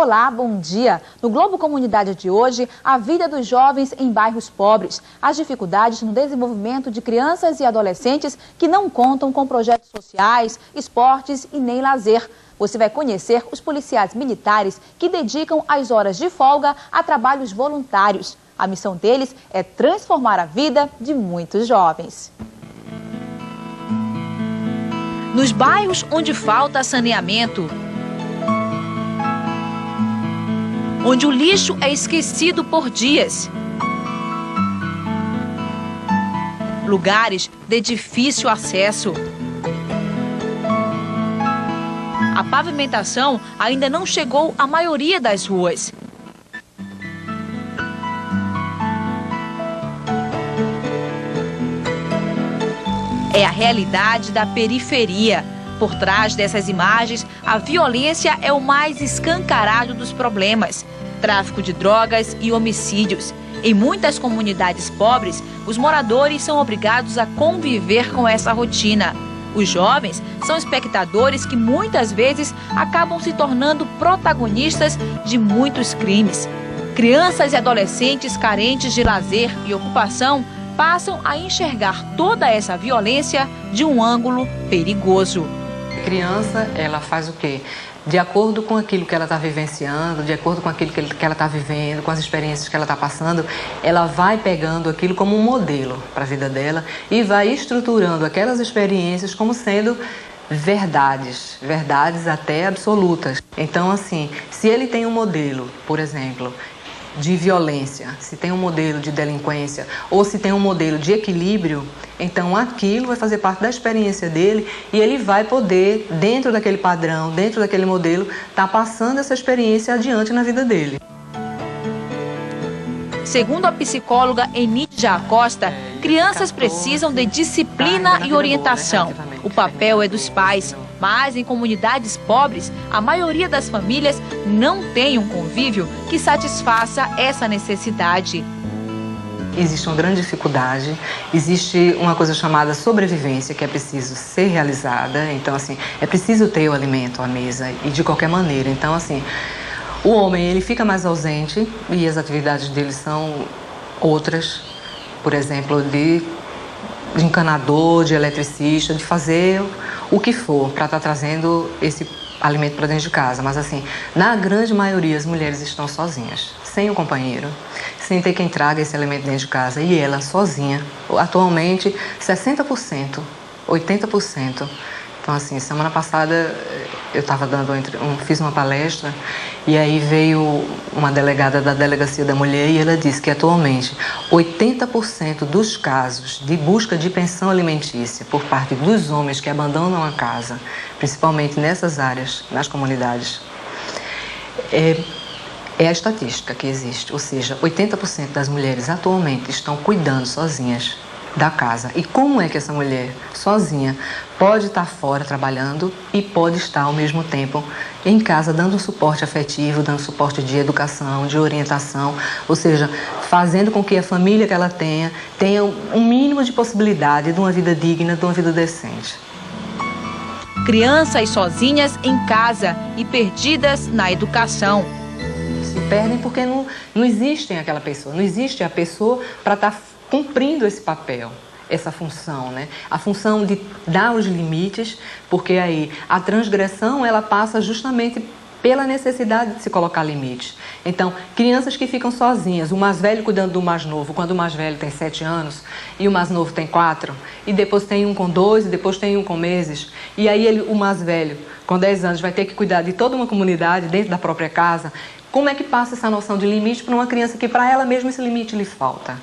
Olá, bom dia. No Globo Comunidade de hoje, a vida dos jovens em bairros pobres, as dificuldades no desenvolvimento de crianças e adolescentes que não contam com projetos sociais, esportes e nem lazer. Você vai conhecer os policiais militares que dedicam as horas de folga a trabalhos voluntários. A missão deles é transformar a vida de muitos jovens. Nos bairros onde falta saneamento, onde o lixo é esquecido por dias, lugares de difícil acesso. A pavimentação ainda não chegou à maioria das ruas. É a realidade da periferia. Por trás dessas imagens, a violência é o mais escancarado dos problemas. Tráfico de drogas e homicídios. Em muitas comunidades pobres, os moradores são obrigados a conviver com essa rotina. Os jovens são espectadores que muitas vezes acabam se tornando protagonistas de muitos crimes. Crianças e adolescentes carentes de lazer e ocupação passam a enxergar toda essa violência de um ângulo perigoso. A criança, ela faz o quê? De acordo com aquilo que ela está vivenciando, de acordo com aquilo que ela está vivendo, com as experiências que ela está passando, ela vai pegando aquilo como um modelo para a vida dela e vai estruturando aquelas experiências como sendo verdades até absolutas. Então, assim, se ele tem um modelo, por exemplo, de violência, se tem um modelo de delinquência ou se tem um modelo de equilíbrio, então aquilo vai fazer parte da experiência dele e ele vai poder, dentro daquele padrão, dentro daquele modelo, estar passando essa experiência adiante na vida dele. Segundo a psicóloga Enidia Acosta, crianças precisam de disciplina e orientação. O papel é dos pais, mas em comunidades pobres, a maioria das famílias não tem um convívio que satisfaça essa necessidade. Existe uma grande dificuldade, existe uma coisa chamada sobrevivência que é preciso ser realizada. Então, assim, é preciso ter o alimento à mesa e de qualquer maneira. Então, assim, o homem ele fica mais ausente e as atividades dele são outras, por exemplo, de encanador, de eletricista, de fazer o que for para estar trazendo esse alimento para dentro de casa. Mas assim, na grande maioria as mulheres estão sozinhas, sem um companheiro, sem ter quem traga esse alimento dentro de casa. E ela sozinha, atualmente 60%, 80%. Então assim, semana passada eu estava fiz uma palestra e aí veio uma delegada da Delegacia da Mulher e ela disse que atualmente 80% dos casos de busca de pensão alimentícia por parte dos homens que abandonam a casa, principalmente nessas áreas, nas comunidades, é a estatística que existe, ou seja, 80% das mulheres atualmente estão cuidando sozinhas da casa. E como é que essa mulher sozinha pode estar fora trabalhando e pode estar ao mesmo tempo em casa dando suporte afetivo, dando suporte de educação, de orientação, ou seja, fazendo com que a família que ela tenha um mínimo de possibilidade de uma vida digna, de uma vida decente. Crianças sozinhas em casa e perdidas na educação. Se perdem porque não existem aquela pessoa, não existe a pessoa para estar cumprindo esse papel, essa função, né? A função de dar os limites, porque aí a transgressão ela passa justamente pela necessidade de se colocar limites. Então, crianças que ficam sozinhas, o mais velho cuidando do mais novo, quando o mais velho tem 7 anos e o mais novo tem 4, e depois tem um com 2 e depois tem um com meses, e aí o mais velho, com 10 anos, vai ter que cuidar de toda uma comunidade dentro da própria casa. Como é que passa essa noção de limite para uma criança que para ela mesma esse limite lhe falta?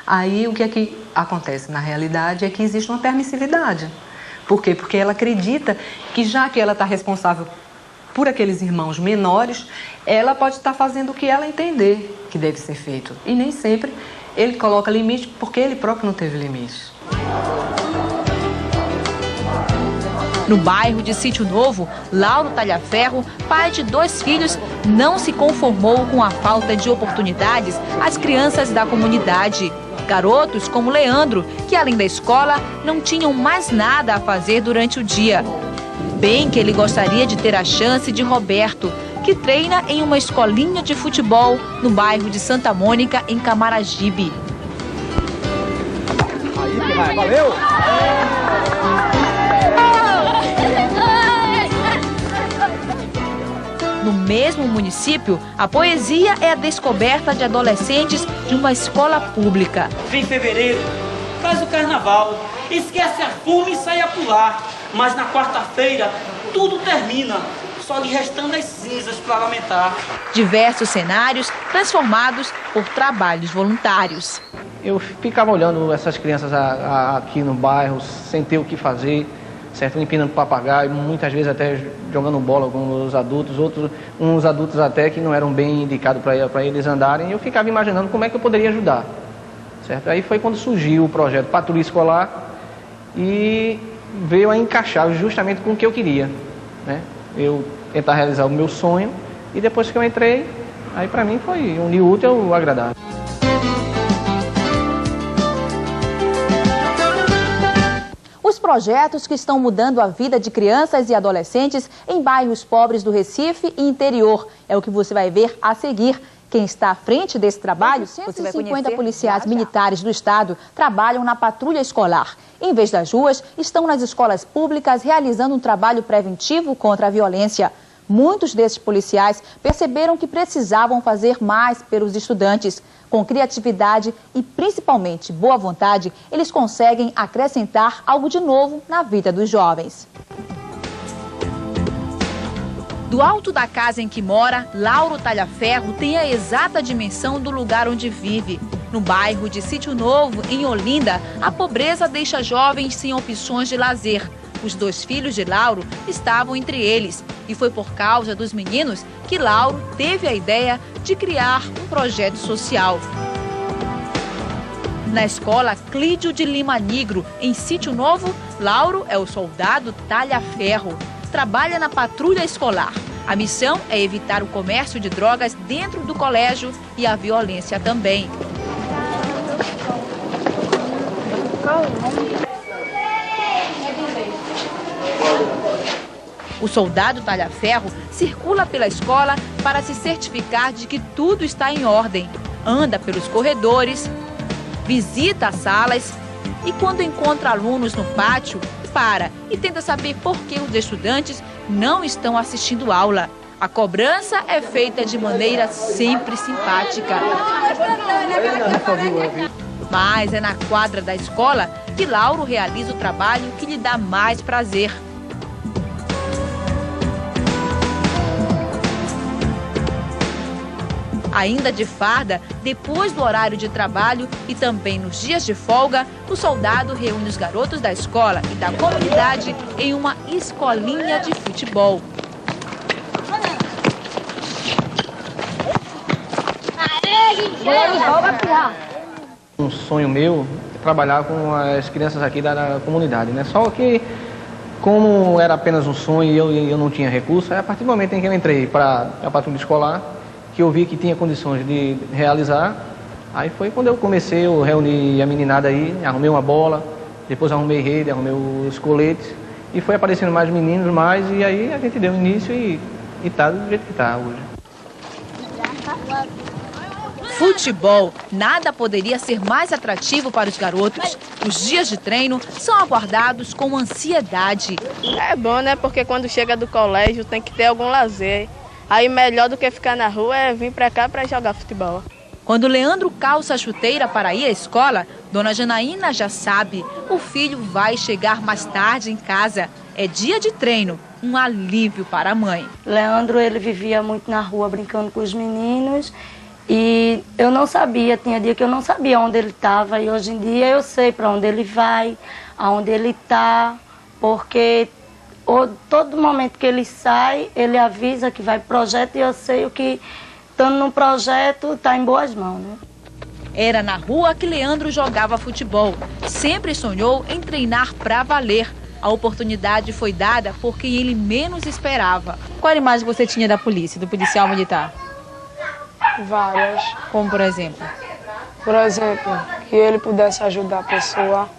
Aí o que é que acontece na realidade é que existe uma permissividade. Por quê? Porque ela acredita que já que ela está responsável por aqueles irmãos menores, ela pode estar fazendo o que ela entender que deve ser feito. E nem sempre ele coloca limite porque ele próprio não teve limites. No bairro de Sítio Novo, Lauro Talhaferro, pai de 2 filhos, não se conformou com a falta de oportunidades às crianças da comunidade. Garotos como Leandro, que além da escola, não tinham mais nada a fazer durante o dia. Bem que ele gostaria de ter a chance de Roberto, que treina em uma escolinha de futebol no bairro de Santa Mônica, em Camaragibe. Aí, valeu! No mesmo município, a poesia é a descoberta de adolescentes de uma escola pública. Vem fevereiro, faz o carnaval, esquece a fome e sai a pular. Mas na quarta-feira, tudo termina, só lhe restando as cinzas para lamentar. Diversos cenários transformados por trabalhos voluntários. Eu ficava olhando essas crianças aqui no bairro, sem ter o que fazer, certo? Empinando papagaio, muitas vezes até jogando bola com os adultos, uns adultos até que não eram bem indicados para eles andarem. Eu ficava imaginando como é que eu poderia ajudar, certo? Aí foi quando surgiu o projeto Patrulha Escolar e veio a encaixar justamente com o que eu queria, né? Eu tentar realizar o meu sonho e depois que eu entrei, aí para mim foi unir o útil ao agradável. Os projetos que estão mudando a vida de crianças e adolescentes em bairros pobres do Recife e interior é o que você vai ver a seguir. Quem está à frente desse trabalho, 150 policiais militares do estado trabalham na patrulha escolar. Em vez das ruas, estão nas escolas públicas realizando um trabalho preventivo contra a violência. Muitos desses policiais perceberam que precisavam fazer mais pelos estudantes. Com criatividade e principalmente boa vontade, eles conseguem acrescentar algo de novo na vida dos jovens. Do alto da casa em que mora, Lauro Talhaferro tem a exata dimensão do lugar onde vive. No bairro de Sítio Novo, em Olinda, a pobreza deixa jovens sem opções de lazer. Os 2 filhos de Lauro estavam entre eles. E foi por causa dos meninos que Lauro teve a ideia de criar um projeto social. Na escola Clídio de Lima Nigro, em Sítio Novo, Lauro é o soldado Talhaferro. Trabalha na patrulha escolar. A missão é evitar o comércio de drogas dentro do colégio e a violência também. O soldado Talhaferro circula pela escola para se certificar de que tudo está em ordem. Anda pelos corredores, visita as salas e quando encontra alunos no pátio, para e tenta saber por que os estudantes não estão assistindo aula. A cobrança é feita de maneira sempre simpática. Mas é na quadra da escola que Lauro realiza o trabalho que lhe dá mais prazer. Ainda de farda, depois do horário de trabalho e também nos dias de folga, o soldado reúne os garotos da escola e da comunidade em uma escolinha de futebol. Um sonho meu é trabalhar com as crianças aqui da comunidade, né? Só que, como era apenas um sonho e eu não tinha recurso, a partir do momento em que eu entrei para a patrulha escolar, que eu vi que tinha condições de realizar, aí foi quando eu comecei, eu reuni a meninada aí, arrumei uma bola, depois arrumei rede, arrumei os coletes, e foi aparecendo mais meninos, e aí a gente deu início e tá do jeito que tá hoje. Futebol, nada poderia ser mais atrativo para os garotos. Os dias de treino são aguardados com ansiedade. É bom, né? Porque quando chega do colégio tem que ter algum lazer. Aí melhor do que ficar na rua é vir para cá para jogar futebol. Quando Leandro calça a chuteira para ir à escola, Dona Janaína já sabe, o filho vai chegar mais tarde em casa. É dia de treino, um alívio para a mãe. Leandro, ele vivia muito na rua brincando com os meninos e eu não sabia, tinha dia que eu não sabia onde ele estava e hoje em dia eu sei para onde ele vai, aonde ele está, porque todo momento que ele sai, ele avisa que vai pro projeto e eu sei o que, estando no projeto, está em boas mãos, né? Era na rua que Leandro jogava futebol. Sempre sonhou em treinar para valer. A oportunidade foi dada por quem ele menos esperava. Qual a imagem você tinha da polícia, do policial militar? Várias. Como por exemplo? Por exemplo, que ele pudesse ajudar a pessoa,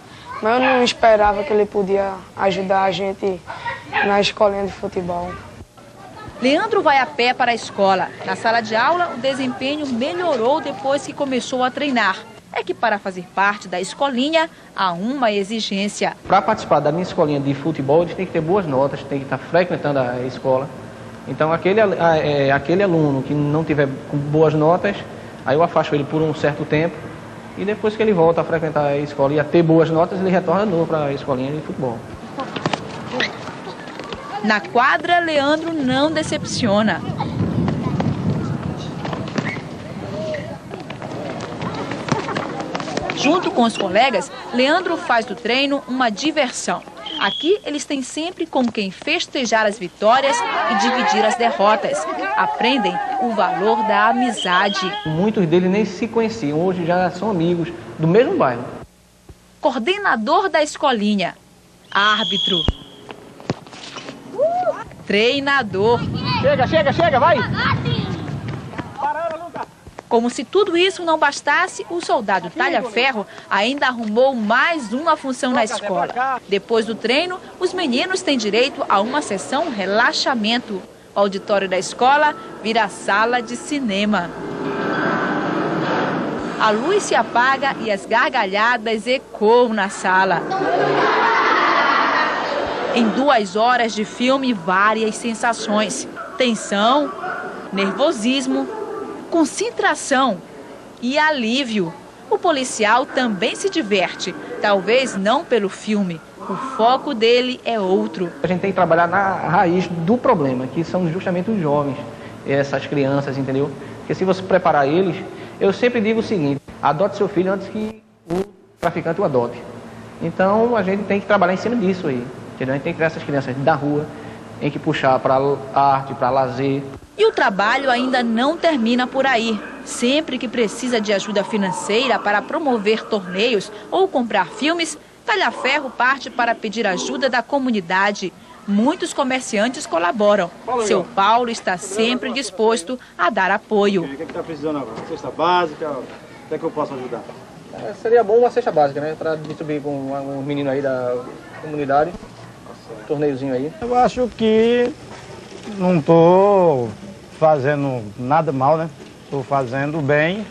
mas eu não esperava que ele podia ajudar a gente na escolinha de futebol. Leandro vai a pé para a escola. Na sala de aula, o desempenho melhorou depois que começou a treinar. É que para fazer parte da escolinha, há uma exigência. Para participar da minha escolinha de futebol, eles têm que ter boas notas, tem que estar frequentando a escola. Então, aquele aluno que não tiver com boas notas, aí eu afasto ele por um certo tempo. E depois que ele volta a frequentar a escola e a ter boas notas, ele retorna de novo para a escolinha de futebol. Na quadra, Leandro não decepciona. Junto com os colegas, Leandro faz do treino uma diversão. Aqui, eles têm sempre com quem festejar as vitórias e dividir as derrotas. Aprendem o valor da amizade. Muitos deles nem se conheciam, hoje já são amigos do mesmo bairro. Coordenador da escolinha, árbitro, treinador. Chega, vai! Como se tudo isso não bastasse, o soldado talha-ferro ainda arrumou mais uma função na escola. Depois do treino, os meninos têm direito a uma sessão relaxamento. O auditório da escola vira sala de cinema. A luz se apaga e as gargalhadas ecoam na sala. Em 2 horas de filme, várias sensações. Tensão, nervosismo, concentração e alívio. O policial também se diverte, talvez não pelo filme. O foco dele é outro. A gente tem que trabalhar na raiz do problema, que são justamente os jovens, essas crianças, entendeu? Porque se você preparar eles, eu sempre digo o seguinte: adote seu filho antes que o traficante o adote. Então a gente tem que trabalhar em cima disso aí, entendeu? A gente tem que tirar essas crianças da rua, tem que puxar para arte, para lazer. E o trabalho ainda não termina por aí. Sempre que precisa de ajuda financeira para promover torneios ou comprar filmes, Talha-Ferro parte para pedir ajuda da comunidade. Muitos comerciantes colaboram. Seu Paulo está sempre disposto a dar apoio. O que está precisando agora? Cesta básica? O que é que eu posso ajudar? Seria bom uma cesta básica, né? Para distribuir com um menino aí da comunidade. Um torneiozinho aí. Eu acho que não estou fazendo nada mal, né? Estou fazendo bem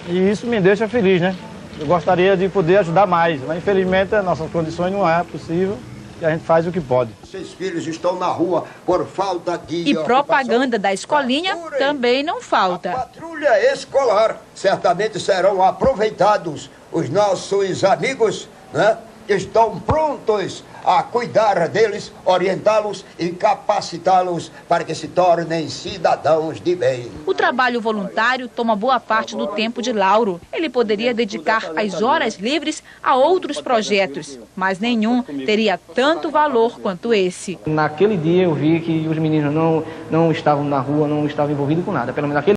e isso me deixa feliz, né? Eu gostaria de poder ajudar mais, mas infelizmente as nossas condições não é possível e a gente faz o que pode. 6 filhos estão na rua por falta de... E propaganda da escolinha também não falta. A patrulha escolar certamente serão aproveitados. Os nossos amigos, né, estão prontos a cuidar deles, orientá-los e capacitá-los para que se tornem cidadãos de bem. O trabalho voluntário toma boa parte do tempo de Lauro. Ele poderia dedicar as horas livres a outros projetos, mas nenhum teria tanto valor quanto esse. Naquele dia eu vi que os meninos não estavam na rua, não estavam envolvidos com nada. Pelo menos naquele